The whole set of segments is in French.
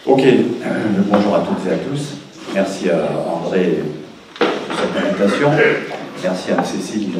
Ok, bonjour à toutes et à tous. Merci à André pour cette invitation. Merci à Cécile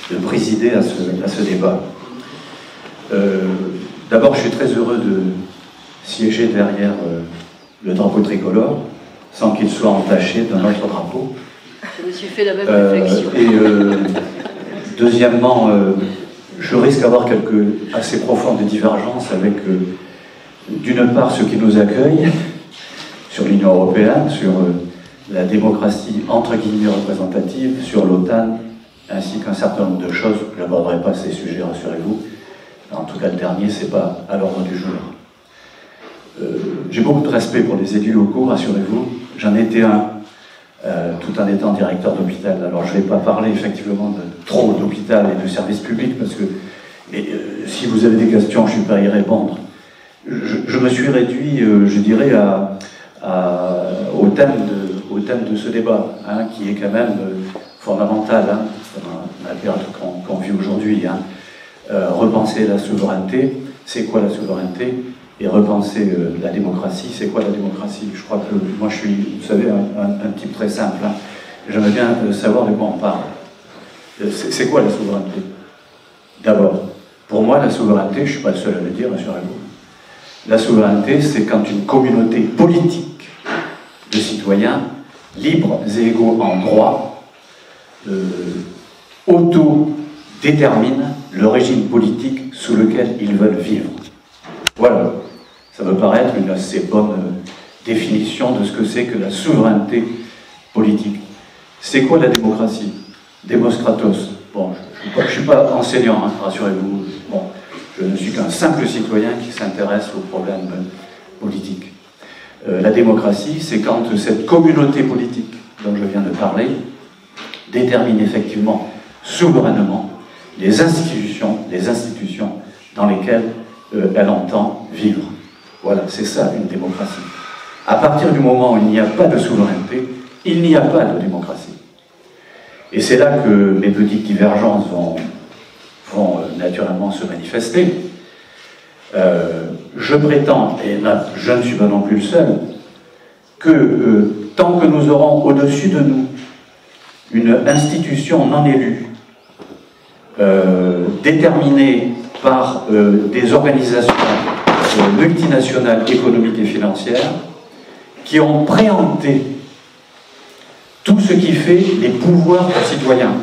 de présider à ce débat. D'abord, je suis très heureux de siéger derrière le drapeau tricolore, sans qu'il soit entaché d'un autre drapeau. Je me suis fait la même réflexion. Deuxièmement, je risque d'avoir quelques assez profondes divergences avec, d'une part, ceux qui nous accueillent sur l'Union européenne, sur la démocratie entre guillemets représentative, sur l'OTAN, ainsi qu'un certain nombre de choses. Je n'aborderai pas ces sujets, rassurez-vous. En tout cas, le dernier, ce n'est pas à l'ordre du jour. J'ai beaucoup de respect pour les élus locaux, rassurez-vous. J'en étais un, tout en étant directeur d'hôpital. Alors, je ne vais pas parler effectivement trop d'hôpital et de services publics, parce que si vous avez des questions, je ne suis pas à y répondre. Je me suis réduit, je dirais, au thème de ce débat, hein, qui est quand même fondamental, hein, dans la période qu'on vit aujourd'hui. Hein. Repenser la souveraineté, c'est quoi la souveraineté? Et repenser la démocratie, c'est quoi la démocratie? Je crois que moi je suis, vous savez, un type très simple. Hein. J'aimerais bien savoir de quoi on parle. C'est quoi la souveraineté? D'abord, pour moi, la souveraineté, je ne suis pas le seul à le dire, rassurez-vous. La souveraineté, c'est quand une communauté politique de citoyens, libres et égaux en droit, auto-détermine le régime politique sous lequel ils veulent vivre. Voilà, ça me paraît être une assez bonne définition de ce que c'est que la souveraineté politique. C'est quoi la démocratie? Démoskratos. Bon, je ne suis pas enseignant, hein, rassurez-vous. Bon, je ne suis qu'un simple citoyen qui s'intéresse aux problèmes politiques. La démocratie, c'est quand cette communauté politique dont je viens de parler détermine effectivement souverainement les institutions dans lesquelles elle entend vivre. Voilà, c'est ça une démocratie. À partir du moment où il n'y a pas de souveraineté, il n'y a pas de démocratie. Et c'est là que mes petites divergences vont naturellement se manifester. Je prétends, et là, je ne suis pas non plus le seul, que tant que nous aurons au-dessus de nous une institution non élue, déterminée par des organisations multinationales économiques et financières qui ont préempté tout ce qui fait les pouvoirs des citoyens.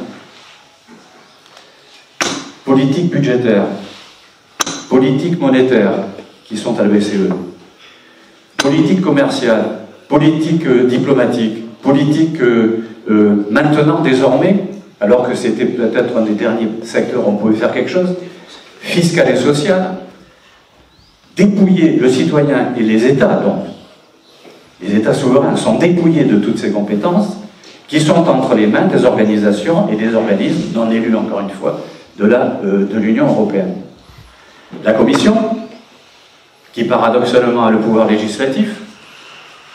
Politique budgétaire, politique monétaire, qui sont à la BCE, politique commerciale, politique diplomatique, politique maintenant, désormais, alors que c'était peut-être un des derniers secteurs où on pouvait faire quelque chose, fiscal et social, dépouiller le citoyen et les États, donc, les États souverains sont dépouillés de toutes ces compétences qui sont entre les mains des organisations et des organismes non élus, encore une fois, de l'Union européenne. La Commission, qui paradoxalement a le pouvoir législatif,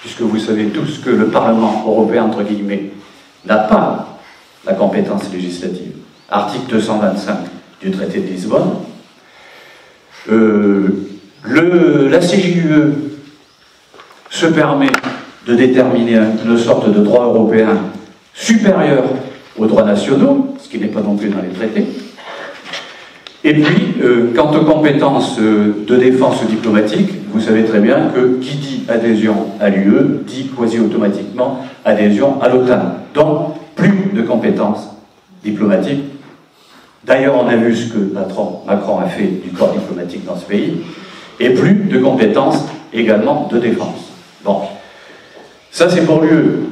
puisque vous savez tous que le Parlement européen, entre guillemets, n'a pas la compétence législative. Article 225 du traité de Lisbonne. La CJUE se permet de déterminer une sorte de droit européen supérieur aux droits nationaux, ce qui n'est pas non plus dans les traités. Et puis, quant aux compétences de défense diplomatique, vous savez très bien que qui dit adhésion à l'UE dit quasi automatiquement adhésion à l'OTAN. Donc, plus de compétences diplomatiques. D'ailleurs, on a vu ce que Macron a fait du corps diplomatique dans ce pays, et plus de compétences également de défense. Bon, ça c'est pour l'UE.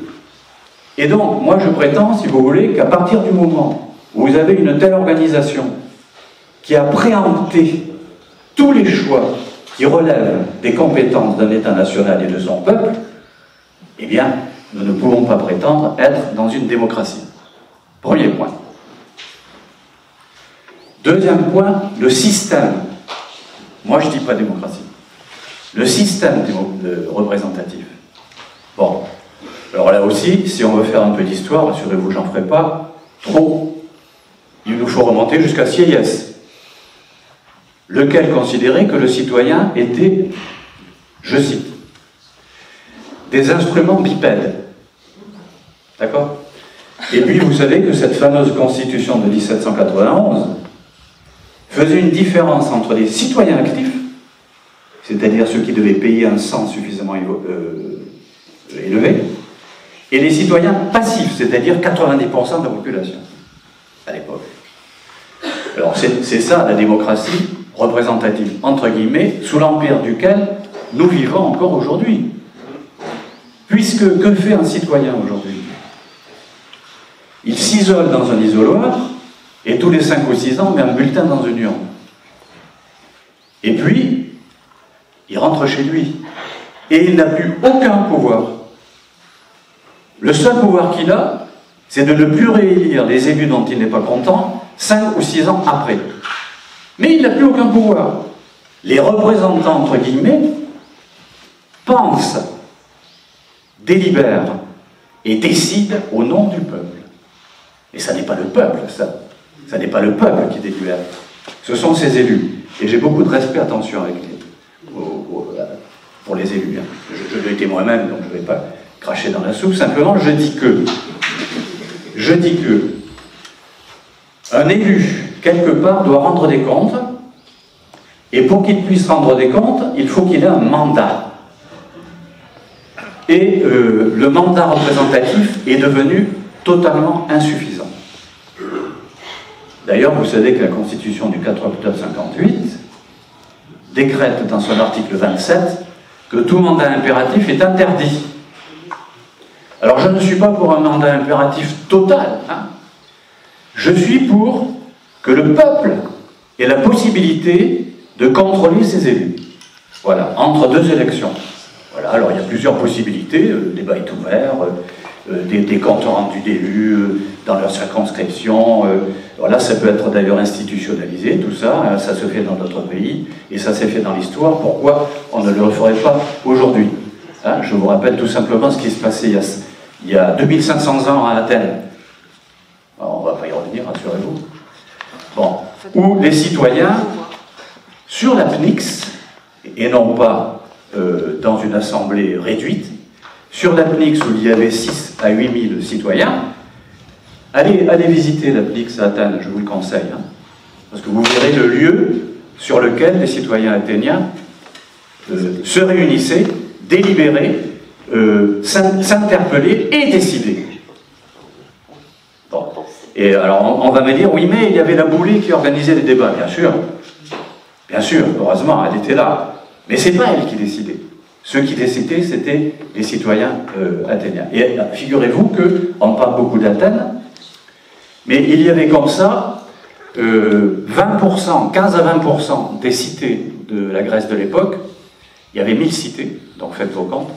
Et donc, moi je prétends, si vous voulez, qu'à partir du moment où vous avez une telle organisation qui a préempté tous les choix qui relèvent des compétences d'un État national et de son peuple, eh bien, nous ne pouvons pas prétendre être dans une démocratie. Premier point. Deuxième point, le système. Moi, je ne dis pas démocratie. Le système représentatif. Bon. Alors là aussi, si on veut faire un peu d'histoire, rassurez-vous, j'en ferai pas trop. Il nous faut remonter jusqu'à Sieyès, lequel considérait que le citoyen était, je cite, des instruments bipèdes. D'accord? Et puis vous savez que cette fameuse constitution de 1791 faisait une différence entre les citoyens actifs, c'est-à-dire ceux qui devaient payer un cent suffisamment élevé, et les citoyens passifs, c'est-à-dire 90% de la population, à l'époque. Alors c'est ça la démocratie représentative, entre guillemets, sous l'empire duquel nous vivons encore aujourd'hui. Puisque, que fait un citoyen aujourd'hui? Il s'isole dans un isoloir, et tous les 5 ou 6 ans, met un bulletin dans une urne. Et puis, il rentre chez lui. Et il n'a plus aucun pouvoir. Le seul pouvoir qu'il a, c'est de ne plus réélire les élus dont il n'est pas content 5 ou 6 ans après. Mais il n'a plus aucun pouvoir. Les représentants, entre guillemets, pensent, délibèrent et décident au nom du peuple. Et ça n'est pas le peuple, ça. Ça n'est pas le peuple qui délibère. Ce sont ses élus. Et j'ai beaucoup de respect, attention, avec pour les élus. Hein. Je l'ai été moi-même, donc je ne vais pas cracher dans la soupe. Simplement, je dis que un élu, quelque part, doit rendre des comptes, et pour qu'il puisse rendre des comptes, il faut qu'il ait un mandat. Et le mandat représentatif est devenu totalement insuffisant. D'ailleurs, vous savez que la Constitution du 4 octobre 58 décrète dans son article 27 que tout mandat impératif est interdit. Alors je ne suis pas pour un mandat impératif total, hein. Je suis pour que le peuple ait la possibilité de contrôler ses élus. Voilà, entre 2 élections. Voilà, alors il y a plusieurs possibilités, le débat est ouvert, des comptes rendus d'élus dans leur circonscription, voilà, ça peut être d'ailleurs institutionnalisé, tout ça, hein, ça se fait dans notre pays, et ça s'est fait dans l'histoire, pourquoi on ne le ferait pas aujourd'hui, hein? Je vous rappelle tout simplement ce qui se passait il y a 2500 ans à Athènes. Alors, on ne va pas y revenir, rassurez-vous. Bon, où les citoyens, sur la PNIX, et non pas dans une assemblée réduite, sur la PNIX où il y avait 6 à 8 000 citoyens, allez visiter la PNIX à Athènes, je vous le conseille, hein, parce que vous verrez le lieu sur lequel les citoyens athéniens se réunissaient, délibéraient, s'interpellaient et décidaient. Bon. Et alors on va me dire, oui mais il y avait la Boulée qui organisait les débats, bien sûr, heureusement, elle était là. Mais c'est pas elle qui décidait. Ceux qui décidaient, c'était les citoyens athéniens. Et figurez-vous qu'on parle beaucoup d'Athènes, mais il y avait comme ça 20%, 15 à 20% des cités de la Grèce de l'époque, il y avait 1000 cités, donc faites vos comptes,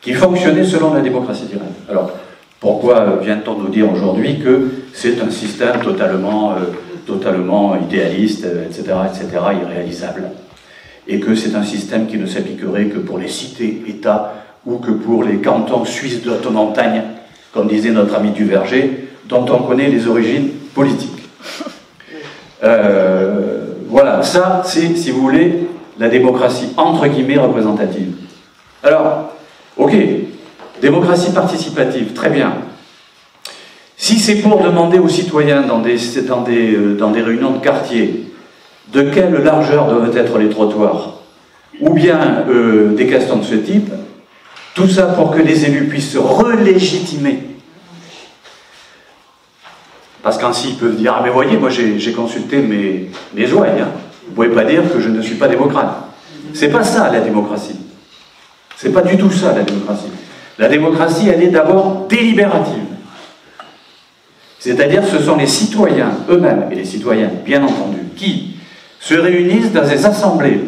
qui fonctionnaient selon la démocratie directe. Alors, pourquoi vient-on nous dire aujourd'hui que c'est un système totalement idéaliste, etc., irréalisable, et que c'est un système qui ne s'appliquerait que pour les cités-États ou que pour les cantons suisses de haute montagne, comme disait notre ami Duverger, dont on connaît les origines politiques. Voilà, ça c'est, si vous voulez, la démocratie entre guillemets représentative. Alors, ok, démocratie participative, très bien. Si c'est pour demander aux citoyens dans des réunions de quartier de quelle largeur doivent être les trottoirs, ou bien des questions de ce type, tout ça pour que les élus puissent se relégitimer. Parce qu'ainsi ils peuvent dire, ah mais voyez, moi j'ai consulté mes ouailles, hein. Vous ne pouvez pas dire que je ne suis pas démocrate. C'est pas ça la démocratie. C'est pas du tout ça la démocratie. La démocratie, elle est d'abord délibérative. C'est-à-dire ce sont les citoyens eux-mêmes, et les citoyennes, bien entendu, qui se réunissent dans des assemblées.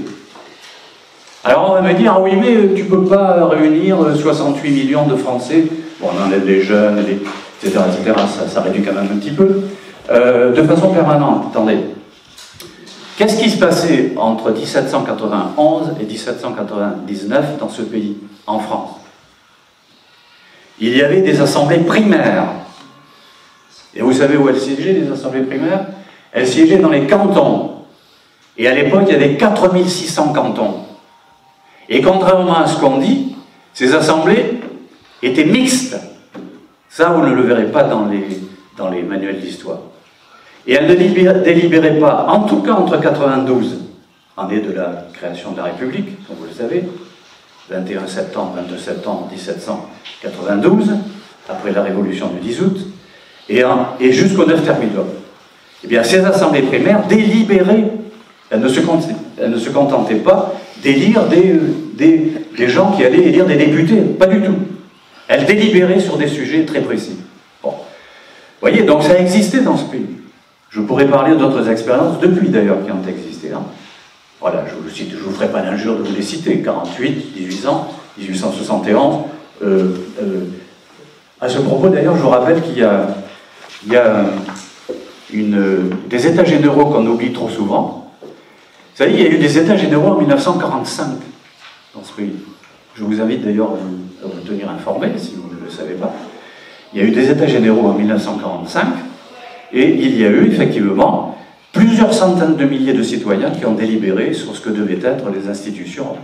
Alors on va me dire, ah oui, mais tu ne peux pas réunir 68 millions de Français, bon, on enlève les jeunes, etc., ça réduit quand même un petit peu, de façon permanente. Attendez. Qu'est-ce qui se passait entre 1791 et 1799 dans ce pays, en France? Il y avait des assemblées primaires. Et vous savez où elles siégeaient, les assemblées primaires? Elles siégeaient dans les cantons. Et à l'époque, il y avait 4600 cantons. Et contrairement à ce qu'on dit, ces assemblées était mixte. Ça, vous ne le verrez pas dans les manuels d'histoire. Et elle ne délibérait pas, en tout cas entre 92, année de la création de la République, comme vous le savez, 21 septembre, 22 septembre 1792, après la Révolution du 10 août, et jusqu'au 9 Thermidor. Eh bien, ces assemblées primaires délibéraient, elles ne se contentaient pas d'élire des gens qui allaient élire des députés, pas du tout. Elles délibéraient sur des sujets très précis. Bon. Vous voyez, donc ça existait dans ce pays. Je pourrais parler d'autres expériences depuis d'ailleurs qui ont existé. Hein. Voilà, je vous le cite, je ne vous ferai pas l'injure de vous les citer. 48, 18 ans, 1871. À ce propos d'ailleurs, je vous rappelle qu'il y a des états généraux qu'on oublie trop souvent. Vous savez, il y a eu des états généraux en 1945 dans ce pays. Je vous invite d'ailleurs à vous tenir informé, si vous ne le savez pas. Il y a eu des états généraux en 1945, et il y a eu effectivement plusieurs centaines de milliers de citoyens qui ont délibéré sur ce que devaient être les institutions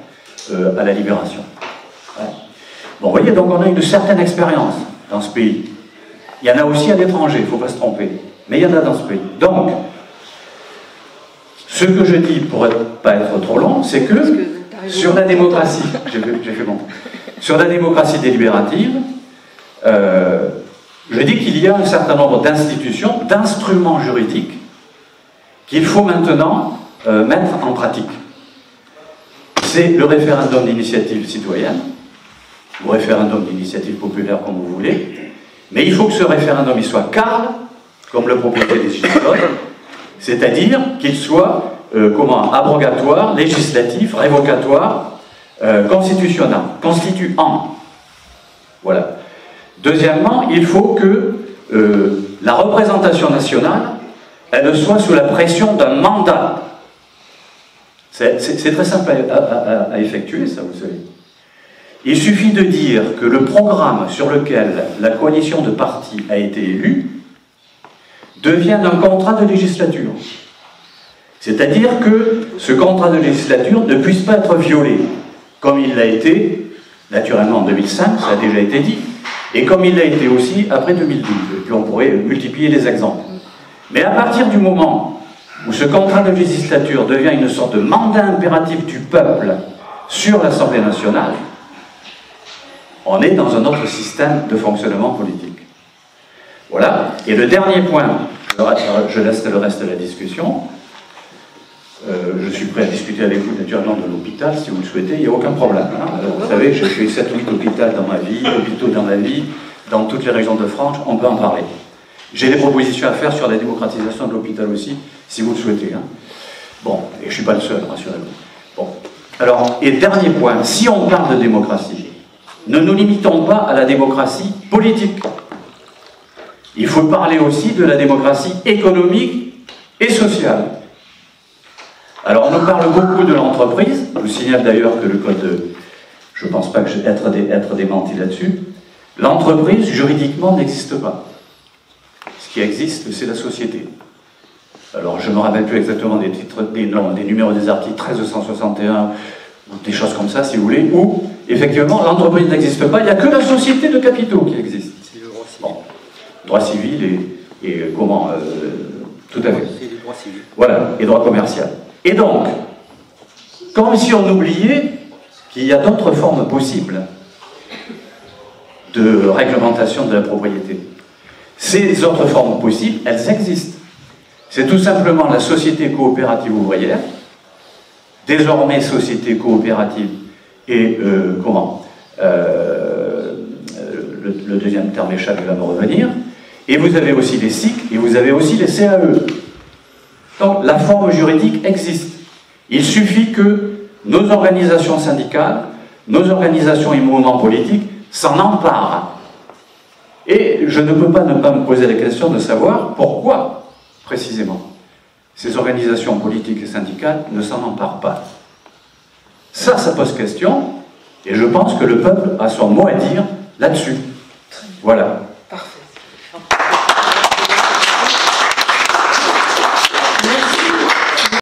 à la Libération. Ouais. Bon, vous voyez, donc on a une certaine expérience dans ce pays. Il y en a aussi à l'étranger, il ne faut pas se tromper. Mais il y en a dans ce pays. Donc, ce que je dis, pour ne pas être trop long, c'est que sur la démocratie, j'ai fait mon... Sur la démocratie délibérative, je dis qu'il y a un certain nombre d'institutions, d'instruments juridiques qu'il faut maintenant mettre en pratique. C'est le référendum d'initiative citoyenne, ou référendum d'initiative populaire, comme vous voulez, mais il faut que ce référendum il soit cadre, comme le proposaient les Gilets, c'est-à-dire qu'il soit abrogatoire, législatif, révocatoire, constituant. Voilà. Deuxièmement, il faut que la représentation nationale, elle soit sous la pression d'un mandat. C'est très simple à effectuer, ça, vous savez. Il suffit de dire que le programme sur lequel la coalition de partis a été élue devient un contrat de législature. C'est-à-dire que ce contrat de législature ne puisse pas être violé, comme il l'a été, naturellement en 2005, ça a déjà été dit, et comme il l'a été aussi après 2012. Et puis on pourrait multiplier les exemples. Mais à partir du moment où ce contrat de législature devient une sorte de mandat impératif du peuple sur l'Assemblée nationale, on est dans un autre système de fonctionnement politique. Voilà. Et le dernier point, je laisse le reste de la discussion. Je suis prêt à discuter avec vous naturellement de l'hôpital, si vous le souhaitez, il n'y a aucun problème. Hein. Vous savez, j'ai fait 7 ou 8 hôpitaux dans ma vie, dans toutes les régions de France, on peut en parler. J'ai des propositions à faire sur la démocratisation de l'hôpital aussi, si vous le souhaitez. Hein. Bon, et je ne suis pas le seul, rassurez-vous. Bon. Alors, et dernier point, si on parle de démocratie, ne nous limitons pas à la démocratie politique. Il faut parler aussi de la démocratie économique et sociale. Alors, on nous parle beaucoup de l'entreprise. Je vous signale d'ailleurs que le code, je ne pense pas que je vais être démenti là-dessus. L'entreprise, juridiquement, n'existe pas. Ce qui existe, c'est la société. Alors, je ne me rappelle plus exactement des titres, des numéros des articles 1361, des choses comme ça, si vous voulez, où, effectivement, l'entreprise n'existe pas, il n'y a que la société de capitaux qui existe. C'est le droit civil. Bon. Droit civil et comment tout à fait. C'est le droit civil. Voilà, et droit commercial. Et donc, comme si on oubliait qu'il y a d'autres formes possibles de réglementation de la propriété. Ces autres formes possibles, elles existent. C'est tout simplement la société coopérative ouvrière, désormais société coopérative et le deuxième terme échappe, il va me revenir, et vous avez aussi les SIC et vous avez aussi les CAE. Donc la forme juridique existe. Il suffit que nos organisations syndicales, nos organisations et mouvements politiques s'en emparent. Et je ne peux pas ne pas me poser la question de savoir pourquoi, précisément, ces organisations politiques et syndicales ne s'en emparent pas. Ça pose question, et je pense que le peuple a son mot à dire là-dessus. Voilà.